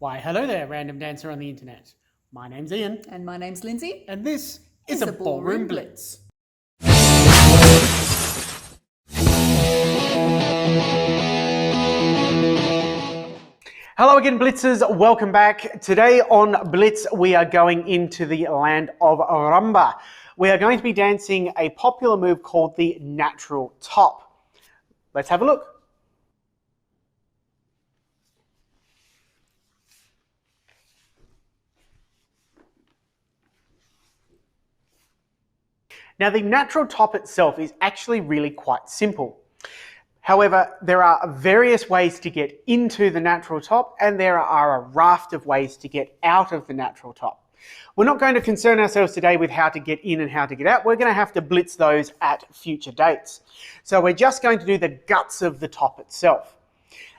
Why, hello there, random dancer on the internet. My name's Ian. And my name's Lindsay. And this is a Ballroom Blitz. Hello again, Blitzers. Welcome back. Today on Blitz, we are going into the land of Rumba. We are going to be dancing a popular move called the natural top. Let's have a look. Now, the natural top itself is actually really quite simple. However, there are various ways to get into the natural top, and there are a raft of ways to get out of the natural top. We're not going to concern ourselves today with how to get in and how to get out. We're going to have to blitz those at future dates. So we're just going to do the guts of the top itself.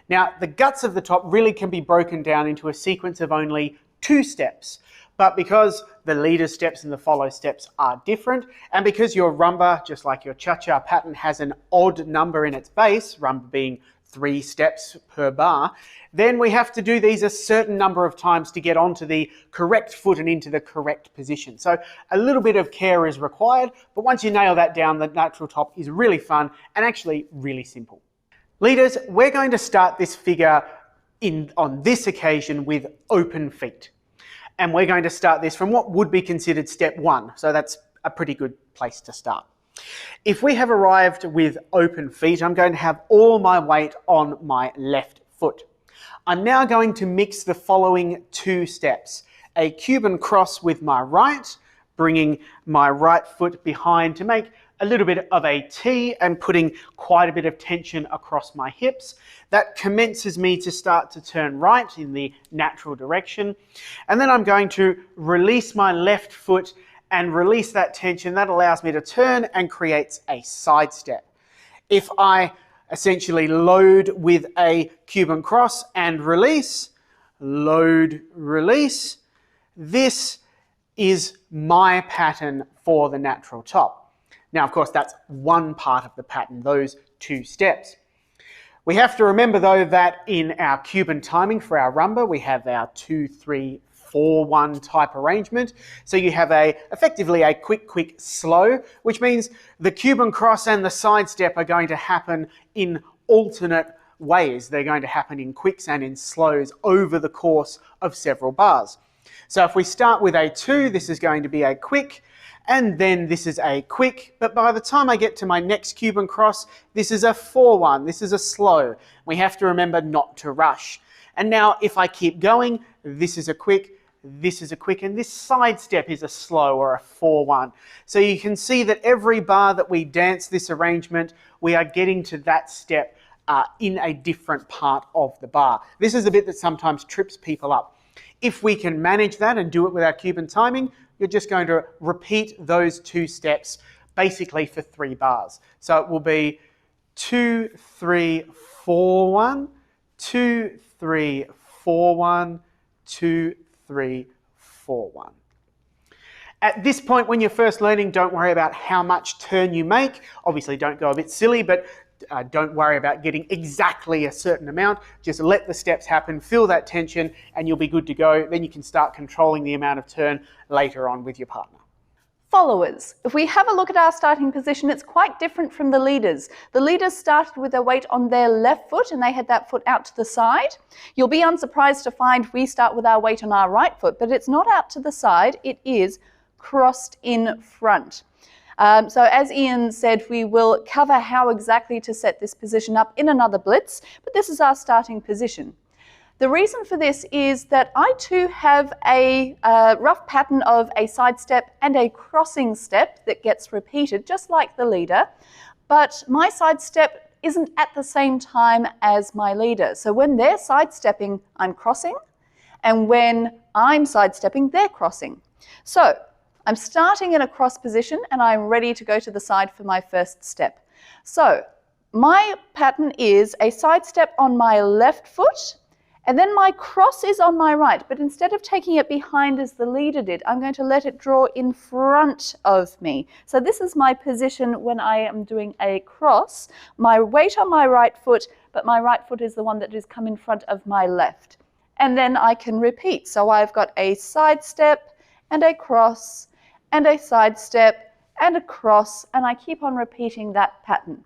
Now, the guts of the top really can be broken down into a sequence of only 2 steps. But because the leader steps and the follow steps are different, and because your rumba, just like your cha-cha pattern, has an odd number in its base, rumba being 3 steps per bar, then we have to do these a certain number of times to get onto the correct foot and into the correct position. So a little bit of care is required, but once you nail that down, the natural top is really fun and actually really simple. Leaders, we're going to start this figure on this occasion with open feet. And we're going to start this from what would be considered step 1. So that's a pretty good place to start. If we have arrived with open feet, I'm going to have all my weight on my left foot. I'm now going to mix the following 2 steps. A Cuban cross with my right, bringing my right foot behind to make a little bit of a T and putting quite a bit of tension across my hips. That commences me to start to turn right in the natural direction. And then I'm going to release my left foot and release that tension. That allows me to turn and creates a side step. If I essentially load with a Cuban cross and release, load, release, this is my pattern for the natural top. Now, of course, that's one part of the pattern, those 2 steps. We have to remember, though, that in our Cuban timing for our rumba, we have our 2-3-4-1 type arrangement. So you have effectively a quick, slow, which means the Cuban cross and the side step are going to happen in alternate ways. They're going to happen in quicks and in slows over the course of several bars. So if we start with a 2, this is going to be a quick, and then this is a quick, but by the time I get to my next Cuban cross, this is a 4-1, this is a slow. We have to remember not to rush. And now if I keep going, this is a quick, this is a quick, and this side step is a slow or a 4-1. So you can see that every bar that we dance this arrangement, we are getting to that step in a different part of the bar. This is a bit that sometimes trips people up. If we can manage that and do it with our Cuban timing, you're just going to repeat those 2 steps basically for 3 bars. So it will be 2, 3, 4, 1, 2, 3, 4, 1, 2, 3, 4, 1. At this point, when you're first learning, don't worry about how much turn you make. Obviously, don't go a bit silly, but don't worry about getting exactly a certain amount. Just let the steps happen, feel that tension, and you'll be good to go. Then you can start controlling the amount of turn later on with your partner. Followers. If we have a look at our starting position, it's quite different from the leaders. The leaders started with their weight on their left foot and they had that foot out to the side. You'll be unsurprised to find we start with our weight on our right foot, but it's not out to the side, it is crossed in front. So as Ian said, we will cover how exactly to set this position up in another blitz, but this is our starting position. The reason for this is that I too have a rough pattern of a side step and a crossing step that gets repeated, just like the leader, but my side step isn't at the same time as my leader. So when they're sidestepping, I'm crossing, and when I'm sidestepping, they're crossing. So I'm starting in a cross position and I'm ready to go to the side for my first step. So my pattern is a side step on my left foot, and then my cross is on my right, but instead of taking it behind as the leader did, I'm going to let it draw in front of me. So this is my position when I am doing a cross. My weight on my right foot, but my right foot is the one that has come in front of my left. and then I can repeat. So I've got a side step and a cross and a side step and a cross, and I keep on repeating that pattern.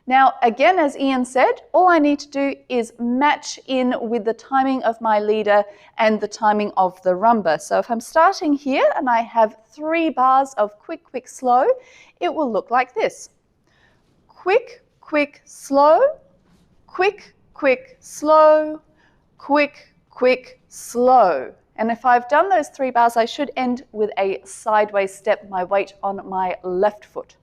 Now, again, as Ian said, all I need to do is match in with the timing of my leader and the timing of the rumba. So if I'm starting here and I have 3 bars of quick, quick, slow, it will look like this. Quick, quick, slow, quick, quick, slow, quick, quick, slow. And if I've done those 3 bars, I should end with a sideways step, my weight on my left foot.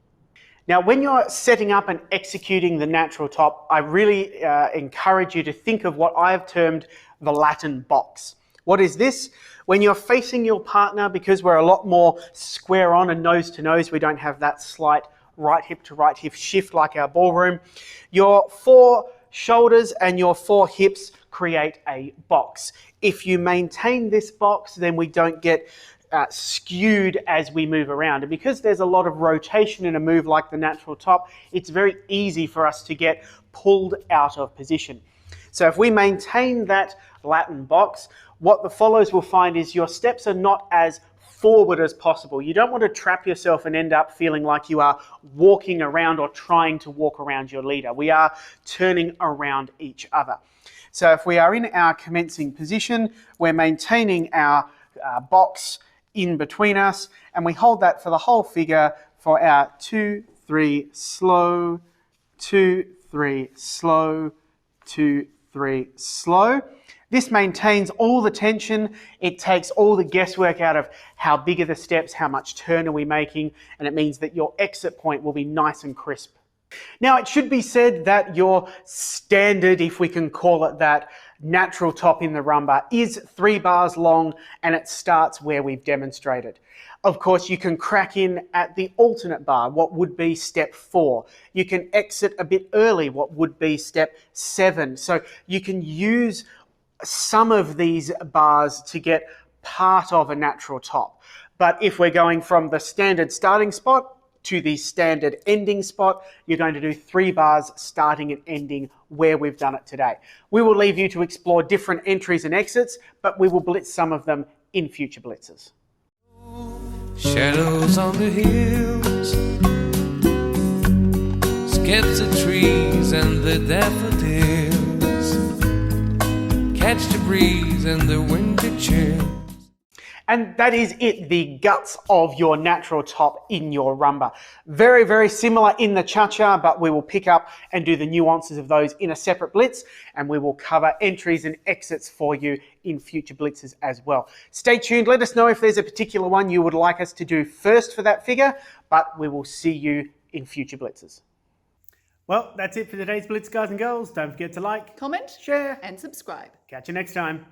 Now, when you're setting up and executing the natural top, I really encourage you to think of what I've termed the Latin box. What is this? When you're facing your partner, because we're a lot more square on and nose to nose, we don't have that slight right hip to right hip shift like our ballroom, your 4 shoulders and your 4 hips create a box. If you maintain this box, then we don't get skewed as we move around. And because there's a lot of rotation in a move like the natural top, it's very easy for us to get pulled out of position. So if we maintain that Latin box, what the followers will find is your steps are not as forward as possible. You don't want to trap yourself and end up feeling like you are walking around or trying to walk around your leader. We are turning around each other. So if we are in our commencing position, we're maintaining our box in between us, and we hold that for the whole figure for our 2, 3, slow, 2, 3, slow, 2, 3, slow. This maintains all the tension. It takes all the guesswork out of how big are the steps, how much turn are we making, and it means that your exit point will be nice and crisp. Now, it should be said that your standard, if we can call it that, natural top in the rumba is 3 bars long, and it starts where we've demonstrated. Of course, you can crack in at the alternate bar, what would be step 4. You can exit a bit early, what would be step 7. So you can use some of these bars to get part of a natural top. But if we're going from the standard starting spot to the standard ending spot, you're going to do 3 bars starting and ending where we've done it today. We will leave you to explore different entries and exits, but we will blitz some of them in future blitzes. Shadows on the hills, skips of trees and the daffodils, catch the breeze and the winter chill. And that is it, the guts of your natural top in your rumba. Very, very similar in the cha-cha, but we will pick up and do the nuances of those in a separate blitz, and we will cover entries and exits for you in future blitzes as well. Stay tuned. Let us know if there's a particular one you would like us to do first for that figure, but we will see you in future blitzes. Well, that's it for today's blitz, guys and girls. Don't forget to like, Comment, share, and subscribe. catch you next time.